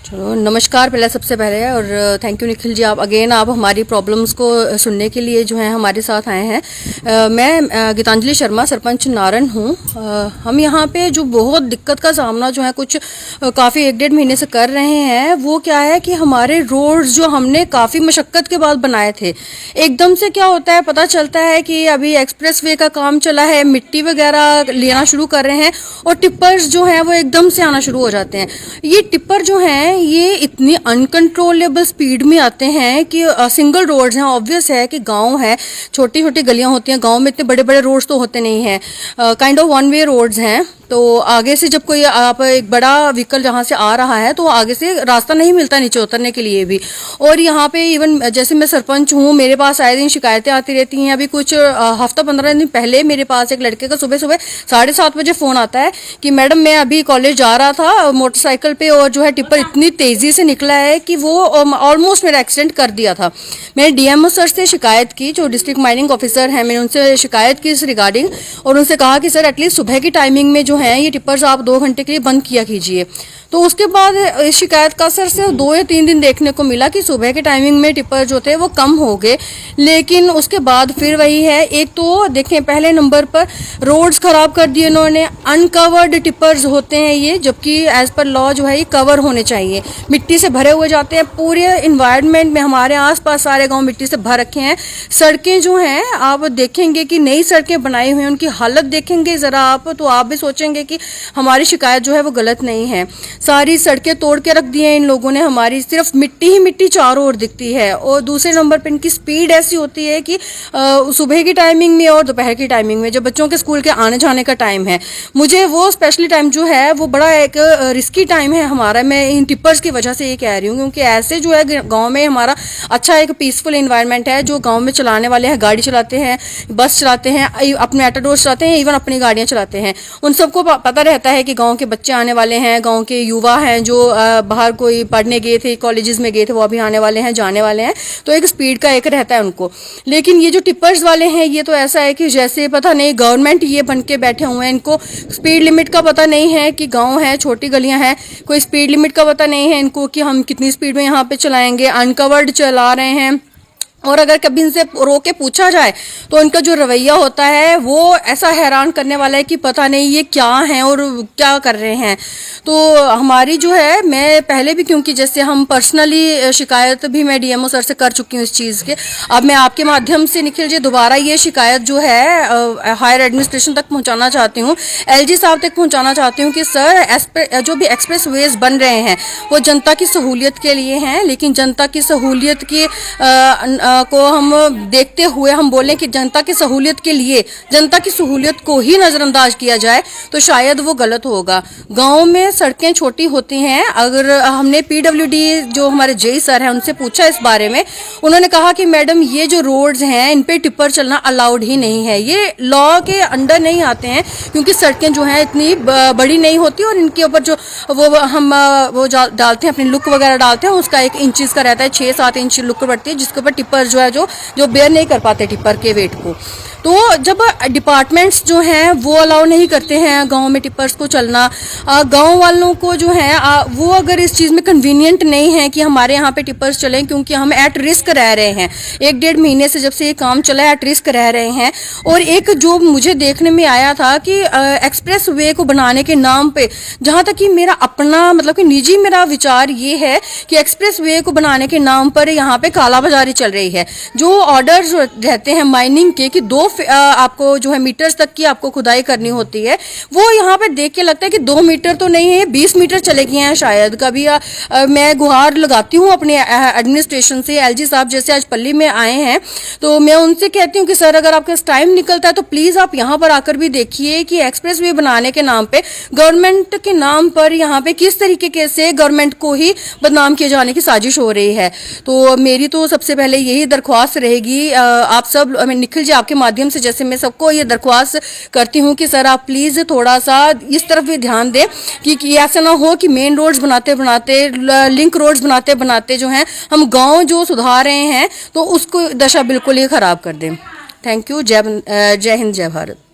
चलो नमस्कार पहले सबसे पहले, और थैंक यू निखिल जी, आप हमारी प्रॉब्लम्स को सुनने के लिए जो है हमारे साथ आए हैं। मैं गीतांजलि शर्मा, सरपंच नारन हूँ। हम यहाँ पे जो बहुत दिक्कत का सामना जो है कुछ काफ़ी 1-1.5 महीने से कर रहे हैं, वो क्या है कि हमारे रोड्स जो हमने काफ़ी मशक्क़त के बाद बनाए थे, एकदम से क्या होता है, पता चलता है कि अभी एक्सप्रेस वे का काम चला है, मिट्टी वगैरह लेना शुरू कर रहे हैं और टिप्पर्स जो हैं वो एकदम से आना शुरू हो जाते हैं। ये टिप्पर जो हैं ये इतनी अनकंट्रोलेबल स्पीड में आते हैं कि सिंगल रोड्स हैं, ऑब्वियस है कि गांव है, छोटी छोटी गलियां होती हैं, गांव में इतने बड़े बड़े रोड्स तो होते नहीं हैं, kind of one way roads हैं। तो आगे से जब कोई आप एक बड़ा व्हीकल जहाँ से आ रहा है तो आगे से रास्ता नहीं मिलता नीचे उतरने के लिए भी। और यहाँ पे इवन जैसे मैं सरपंच हूँ, मेरे पास आए दिन शिकायतें आती रहती हैं। अभी कुछ हफ्ता 15 दिन पहले मेरे पास एक लड़के का सुबह सुबह 7:30 बजे फ़ोन आता है कि मैडम मैं अभी कॉलेज जा रहा था मोटरसाइकिल पे, और जो है टिप्पर इतनी तेज़ी से निकला है कि वो ऑलमोस्ट मेरा एक्सीडेंट कर दिया था। मैंने डीएमओ सर से शिकायत की, जो डिस्ट्रिक्ट माइनिंग ऑफिसर हैं, मैंने उनसे शिकायत की इस रिगार्डिंग, और उनसे कहा कि सर एटलीस्ट सुबह की टाइमिंग में जो है ये टिप्पर्स आप 2 घंटे के लिए बंद किया कीजिए। तो उसके बाद इस शिकायत का असर से 2 या 3 दिन देखने को मिला कि सुबह के टाइमिंग में टिप्पर जो थे वो कम हो गए, लेकिन उसके बाद फिर वही है। एक तो देखें, पहले नंबर पर रोड्स खराब कर दिए इन्होंने, अनकवर्ड टिप्पर्स होते हैं ये, जबकि एज पर लॉ जो है ये कवर होने चाहिए, मिट्टी से भरे हुए जाते हैं। पूरे इन्वायरमेंट में हमारे आसपास सारे गांव मिट्टी से भर रखे हैं। सड़कें जो हैं आप देखेंगे कि नई सड़कें बनाई हुई हैं, उनकी हालत देखेंगे ज़रा आप, तो आप भी सोचेंगे कि हमारी शिकायत जो है वो गलत नहीं है। सारी सड़कें तोड़ के रख दी हैं इन लोगों ने, हमारी सिर्फ मिट्टी ही मिट्टी चारों ओर दिखती है। और दूसरे नंबर पर इनकी स्पीड ऐसी होती है कि सुबह की टाइमिंग में और दोपहर की टाइमिंग में, जब बच्चों के स्कूल के आने जाने का टाइम है, मुझे वो स्पेशली टाइम जो है वो बड़ा एक रिस्की टाइम है हमारा। मैं इन टिप्पर्स की वजह से ये कह रही हूँ, क्योंकि ऐसे जो है गाँव में हमारा अच्छा एक पीसफुल इन्वायरमेंट है। जो गाँव में चलाने वाले हैं, गाड़ी चलाते हैं, बस चलाते हैं, अपने ऑटोडोर चलाते हैं, इवन अपनी गाड़ियाँ चलाते हैं, उन सबको पता रहता है कि गाँव के बच्चे आने वाले हैं, गाँव के युवा हैं जो बाहर कोई पढ़ने गए थे, कॉलेजेस में गए थे, वो अभी आने वाले हैं, जाने वाले हैं, तो एक स्पीड का एक रहता है उनको। लेकिन ये जो टिप्पर्स वाले हैं ये तो ऐसा है कि जैसे पता नहीं गवर्नमेंट ये बन के बैठे हुए हैं, इनको स्पीड लिमिट का पता नहीं है कि गांव है, छोटी गलियां हैं, कोई स्पीड लिमिट का पता नहीं है इनको कि हम कितनी स्पीड में यहाँ पे चलाएंगे, अनकवर्ड चला रहे हैं। और अगर कभी इनसे रोक के पूछा जाए तो इनका जो रवैया होता है वो ऐसा हैरान करने वाला है कि पता नहीं ये क्या हैं और क्या कर रहे हैं। तो हमारी जो है, मैं पहले भी, क्योंकि जैसे हम पर्सनली शिकायत भी मैं डीएमओ सर से कर चुकी हूँ इस चीज़ के, अब मैं आपके माध्यम से निखिल जी दोबारा ये शिकायत जो है हायर एडमिनिस्ट्रेशन तक पहुँचाना चाहती हूँ, एलजी साहब तक पहुँचाना चाहती हूँ कि सर जो भी एक्सप्रेस वेज बन रहे हैं वो जनता की सहूलियत के लिए हैं, लेकिन जनता की सहूलियत की को हम देखते हुए हम बोलें कि जनता की सहूलियत के लिए जनता की सहूलियत को ही नज़रअंदाज किया जाए तो शायद वो गलत होगा। गांव में सड़कें छोटी होती हैं। अगर हमने पीडब्ल्यूडी जो हमारे जेई सर हैं उनसे पूछा इस बारे में, उन्होंने कहा कि मैडम ये जो रोड्स हैं इन पे टिप्पर चलना अलाउड ही नहीं है, ये लॉ के अंडर नहीं आते हैं, क्योंकि सड़कें जो हैं इतनी बड़ी नहीं होती और इनके ऊपर जो हम डालते हैं, अपनी लुक वगैरह डालते हैं, उसका 1 इंच का रहता है, 6-7 इंच लुक बढ़ती है, जिसके ऊपर टिप्पर जो है जो बेयर नहीं कर पाते टिप्पर के वेट को। तो जब डिपार्टमेंट्स जो हैं वो अलाउ नहीं करते हैं गांव में टिप्पर्स को चलना, गांव वालों को जो है वो अगर इस चीज़ में कन्वीनियंट नहीं है कि हमारे यहाँ पे टिप्पर्स चलें, क्योंकि हम एट रिस्क रह रहे हैं, 1-1.5 महीने से जब से ये काम चला है एट रिस्क रह रहे हैं। और एक जो मुझे देखने में आया था कि एक्सप्रेस वे को बनाने के नाम पे, जहाँ तक कि मेरा अपना मतलब कि निजी मेरा विचार ये है कि एक्सप्रेस वे को बनाने के नाम पर यहाँ पे कालाबाजारी चल रही है। जो ऑर्डर्स रहते हैं माइनिंग के कि 2 आपको जो है मीटर्स तक की आपको खुदाई करनी होती है, वो यहाँ पे देख के लगता है कि 2 मीटर तो नहीं है, 20 मीटर चले गए हैं शायद। कभी मैं गुहार लगाती हूँ अपने एडमिनिस्ट्रेशन से, एलजी साहब जैसे आज पल्ली में आए हैं, तो मैं उनसे कहती हूँ कि सर अगर आपका टाइम निकलता है तो प्लीज़ आप यहाँ पर आकर भी देखिए कि एक्सप्रेस वे बनाने के नाम पे, गवर्नमेंट के नाम पर यहाँ पे किस तरीके से गवर्नमेंट को ही बदनाम किए जाने की साजिश हो रही है। तो मेरी तो सबसे पहले यही दरख्वास्त रहेगी आप सब, निखिल जी आपके माध्यम से, जैसे मैं सबको ये दरख्वास्त करती हूँ कि सर आप प्लीज़ थोड़ा सा इस तरफ भी ध्यान दें कि ऐसा ना हो कि मेन रोड्स बनाते बनाते, लिंक रोड्स बनाते बनाते जो हैं हम गांव जो सुधार रहे हैं तो उसको दशा बिल्कुल ही ख़राब कर दें। Thank you. जय हिंद, जय भारत।